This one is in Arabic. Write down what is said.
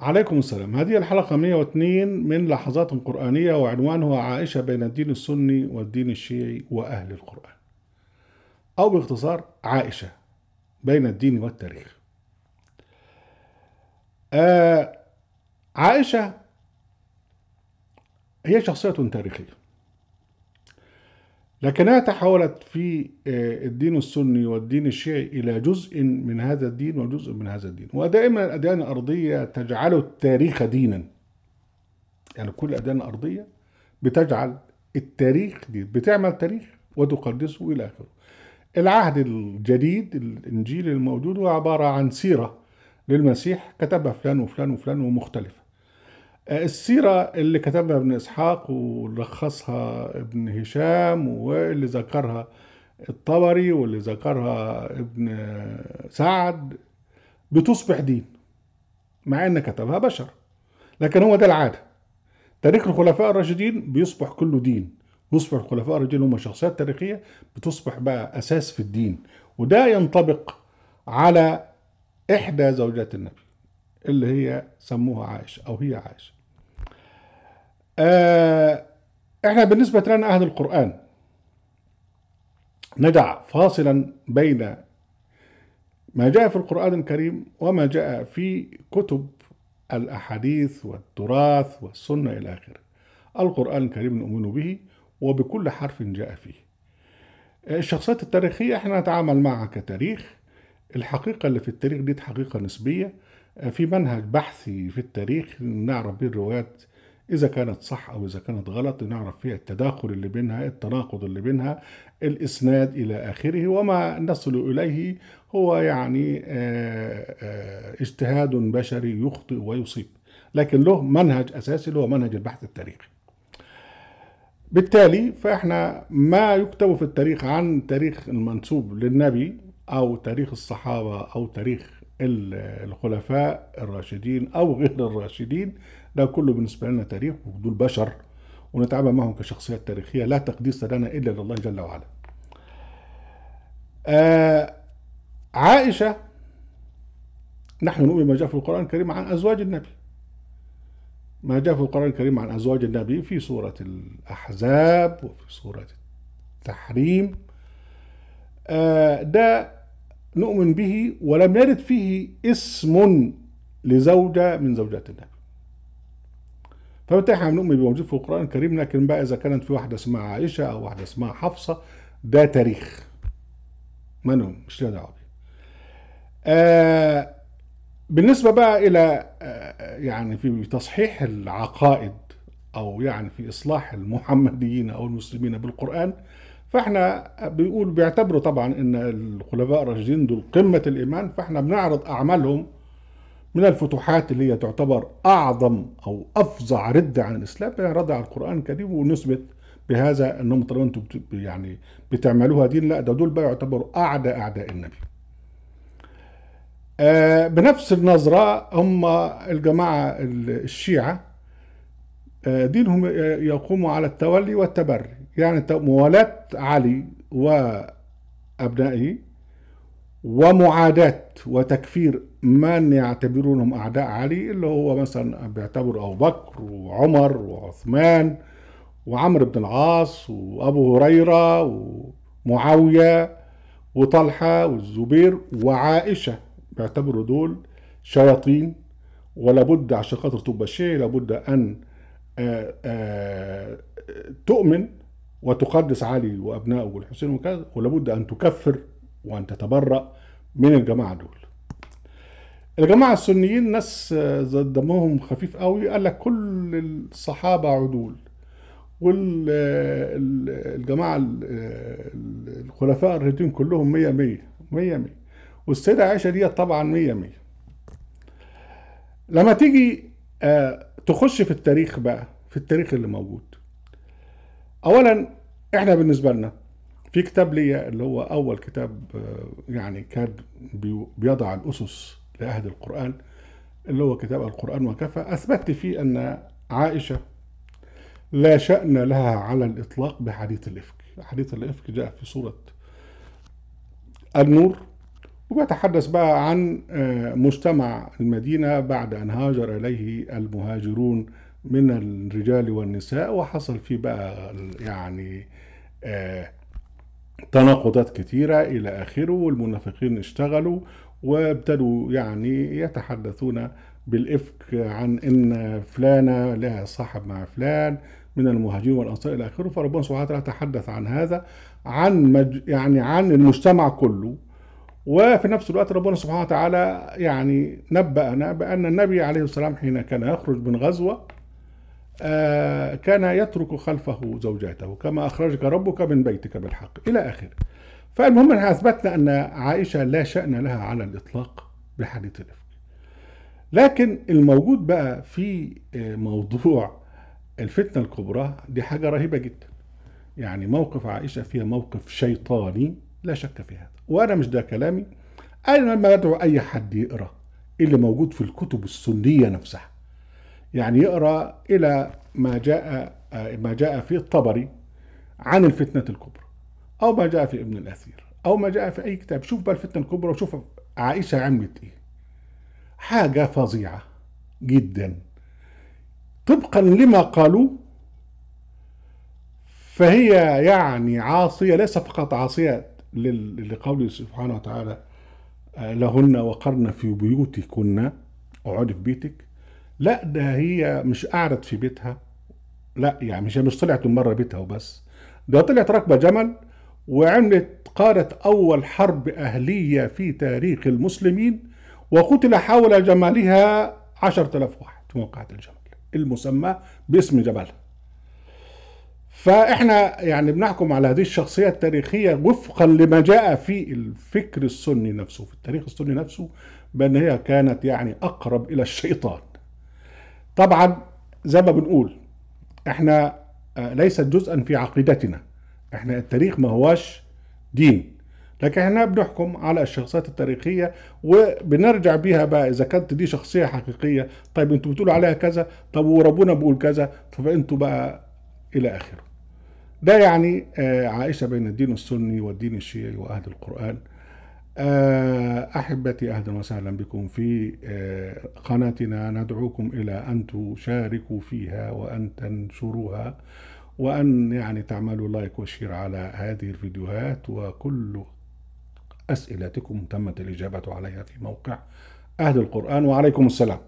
عليكم السلام. هذه الحلقة 102 من لحظات قرآنية، وعنوانها عائشة بين الدين السني والدين الشيعي وأهل القرآن، أو باختصار عائشة بين الدين والتاريخ. عائشة هي شخصية تاريخية، لكنها تحولت في الدين السني والدين الشيعي إلى جزء من هذا الدين وجزء من هذا الدين. ودائما الأديان الأرضية تجعل التاريخ دينا، يعني كل الأديان الأرضية بتجعل التاريخ دي، بتعمل تاريخ وتقدسه إلى آخره. العهد الجديد الإنجيل الموجود هو عبارة عن سيرة للمسيح كتبها فلان وفلان وفلان ومختلفة. السيرة اللي كتبها ابن إسحاق ولخصها ابن هشام واللي ذكرها الطبري واللي ذكرها ابن سعد بتصبح دين، مع ان كتبها بشر، لكن هو ده العادة. تاريخ الخلفاء الراشدين بيصبح كله دين، يصبح الخلفاء الراشدين هم شخصيات تاريخية بتصبح بقى أساس في الدين. وده ينطبق على إحدى زوجات النبي اللي هي سموها عائشة أو هي عائشة. احنا بالنسبة لنا أهل القرآن نجع فاصلا بين ما جاء في القرآن الكريم وما جاء في كتب الأحاديث والتراث والسنة إلى آخره. القرآن الكريم نؤمن به وبكل حرف جاء فيه. الشخصيات التاريخية احنا نتعامل معها كتاريخ. الحقيقة اللي في التاريخ دي حقيقة نسبية، في منهج بحثي في التاريخ نعرف به الروايات إذا كانت صح أو إذا كانت غلط، نعرف فيها التداخل اللي بينها، التناقض اللي بينها، الإسناد إلى آخره. وما نصل إليه هو يعني اجتهاد بشري يخطئ ويصيب، لكن له منهج أساسي اللي هو منهج البحث التاريخي. بالتالي فإحنا ما يكتب في التاريخ عن تاريخ المنسوب للنبي أو تاريخ الصحابة أو تاريخ الخلفاء الراشدين أو غير الراشدين، ده كله بالنسبة لنا تاريخ، ودول بشر ونتعامل معهم كشخصيات تاريخية لا تقديس لنا إلا لله جل وعلا. عائشة نحن نؤمن ما جاء في القرآن الكريم عن أزواج النبي، ما جاء في القرآن الكريم عن أزواج النبي في سورة الأحزاب وفي سورة التحريم، ده نؤمن به، ولم يرد فيه اسم لزوجة من زوجات النبي. فبالتالي احنا بنؤمن بموجود في القرآن الكريم، لكن بقى إذا كانت في واحدة اسمها عائشة أو واحدة اسمها حفصة ده تاريخ، منهم مش لها دعوة بيه. بالنسبة بقى إلى يعني في تصحيح العقائد أو يعني في إصلاح المحمديين أو المسلمين بالقرآن، فإحنا بيعتبروا طبعا إن الخلفاء الراشدين دول قمة الإيمان، فإحنا بنعرض أعمالهم من الفتوحات اللي هي تعتبر أعظم أو أفظع ردة عن الإسلام، بنعرضها على القرآن الكريم ونثبت بهذا أنهم طالما أنتم يعني بتعملوها دين، لا ده دول بقى يعتبروا أعداء النبي. بنفس النظرة هم الجماعة الشيعة دينهم يقوم على التولي والتبري، يعني موالاة علي وأبنائه ومعاداة وتكفير من يعتبرونهم أعداء علي، اللي هو مثلا بيعتبروا أبو بكر وعمر وعثمان وعمرو بن العاص وأبو هريرة ومعاوية وطلحة والزبير وعائشة، بيعتبروا دول شياطين، ولابد عشان خاطر تبقى شيعي لابد أن تؤمن وتقدس علي وأبنائه والحسين وكذا، ولابد أن تكفر وأن تتبرأ من الجماعة دول. الجماعة السنيين ناس دمهم خفيف قوي، قال لك كل الصحابة عدول، والجماعة الخلفاء الراشدين كلهم 100 والسيدة عائشة دي طبعا 100. لما تيجي تخش في التاريخ بقى، في التاريخ اللي موجود، اولا احنا بالنسبة لنا في كتاب ليا اللي هو اول كتاب يعني كان بيضع الاسس لأهل القرآن، اللي هو كتاب القرآن وكفى، اثبتت فيه ان عائشة لا شأن لها على الاطلاق بحديث الافك. حديث الافك جاء في سورة النور وبيتحدث بقى عن مجتمع المدينة بعد أن هاجر إليه المهاجرون من الرجال والنساء، وحصل فيه بقى يعني آه، تناقضات كتيرة إلى آخره، والمنافقين اشتغلوا وابتدوا يعني يتحدثون بالإفك عن إن فلانة لها صاحب مع فلان من المهاجرين والأنصار إلى آخره. فربنا سبحانه وتعالى تحدث عن هذا، عن يعني عن المجتمع كله. وفي نفس الوقت ربنا سبحانه وتعالى يعني نبأنا بأن النبي عليه السلام حين كان يخرج من غزوة كان يترك خلفه زوجاته كما أخرجك ربك من بيتك بالحق إلى آخره. فالمهم احنا أثبتنا أن عائشة لا شأن لها على الإطلاق بحديث الإفك. لكن الموجود بقى في موضوع الفتنة الكبرى دي حاجة رهيبة جدا. يعني موقف عائشة فيها موقف شيطاني لا شك في هذا، وأنا مش ده كلامي. أنا لما بدعو أي حد يقرأ اللي موجود في الكتب السنية نفسها، يعني يقرأ إلى ما جاء في الطبري عن الفتنة الكبرى، أو ما جاء في ابن الأثير، أو ما جاء في أي كتاب. شوف بقى الفتنة الكبرى وشوف عائشة عملت إيه. حاجة فظيعة جدا طبقا لما قالوا. فهي يعني عاصية، ليس فقط عاصية لقوله سبحانه وتعالى لهن وقرن في بيوتكن، اقعدي في بيتك. لا، ده هي مش قعدت في بيتها، لا يعني مش طلعت من بره بيتها وبس، ده طلعت راكبة جمل قادت أول حرب أهلية في تاريخ المسلمين، وقتل حول جمالها 10,000 واحد في موقعة الجمل المسمى باسم جبلها. فاحنا يعني بنحكم على هذه الشخصية التاريخية وفقا لما جاء في الفكر السني نفسه، في التاريخ السني نفسه، بأن هي كانت يعني أقرب إلى الشيطان. طبعا زي ما بنقول احنا ليست جزءا في عقيدتنا، احنا التاريخ ما هواش دين، لكن احنا بنحكم على الشخصيات التاريخية وبنرجع بيها بقى. اذا كانت دي شخصية حقيقية، طيب انتوا بتقولوا عليها كذا، طب وربنا بيقول كذا، فانتوا بقى الى اخره. ده يعني عائشة بين الدين السني والدين الشيعي وأهل القرآن. أحبتي، أهلا وسهلا بكم في قناتنا. ندعوكم إلى أن تشاركوا فيها وأن تنشروها، وأن يعني تعملوا لايك وشير على هذه الفيديوهات، وكل أسئلتكم تمت الإجابة عليها في موقع أهل القرآن. وعليكم السلام.